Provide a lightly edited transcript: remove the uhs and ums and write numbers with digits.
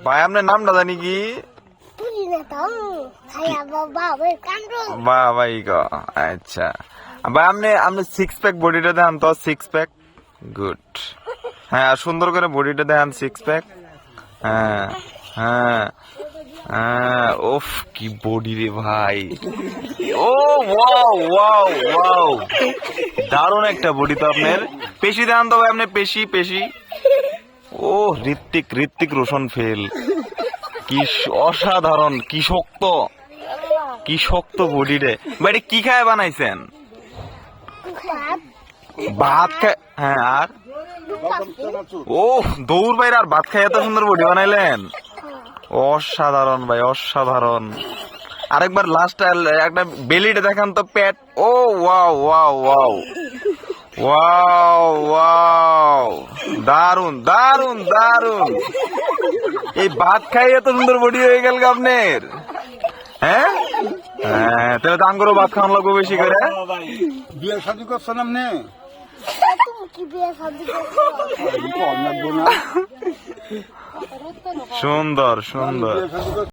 ভাই আপনার নামটা জানি কি? বাহ ভাই গো, আচ্ছা ভাই আপনি সিক্স প্যাক বডিটা দেখান তো, সিক্স প্যাক, গুড। হ্যাঁ সুন্দর করে বডিটা দেখান, সিক্স প্যাক। হ্যাঁ হ্যাঁ হ্যাঁ, ওফ কি বডি রে ভাই, ও ওয়াও ওয়াও ওয়াও, দারুণ একটা বডি তো আপনার। পেশি দেখান তো ভাই, আপনি পেশি পেশি, ও ঋত্বিক রোশন ফেল, কি অসাধারণ, কি শক্ত বডি রে ভাই। এটা কি খায় বানাইছেন? ভাত খায়, হ্যাঁ আর ও দৌড় বাইরে আর ভাত খাই এত সুন্দর বডি বানাইলেন, অসাধারণ ভাই অসাধারণ। আরেকবার লাস্ট একটা বেলিটা দেখান তো, পেট, ও wow wow wow wow wow, দারুন দারুন দারুন। এই ভাত খাই এত সুন্দর বডি হয়ে গেল আপনার, হ্যাঁ হ্যাঁ, তাহলে তো আঙ্গুরও ভাত খাওয়ান লাগবে বেশি করে। বিয়ে শাদী করছেন আপনি? সুন্দর সুন্দর।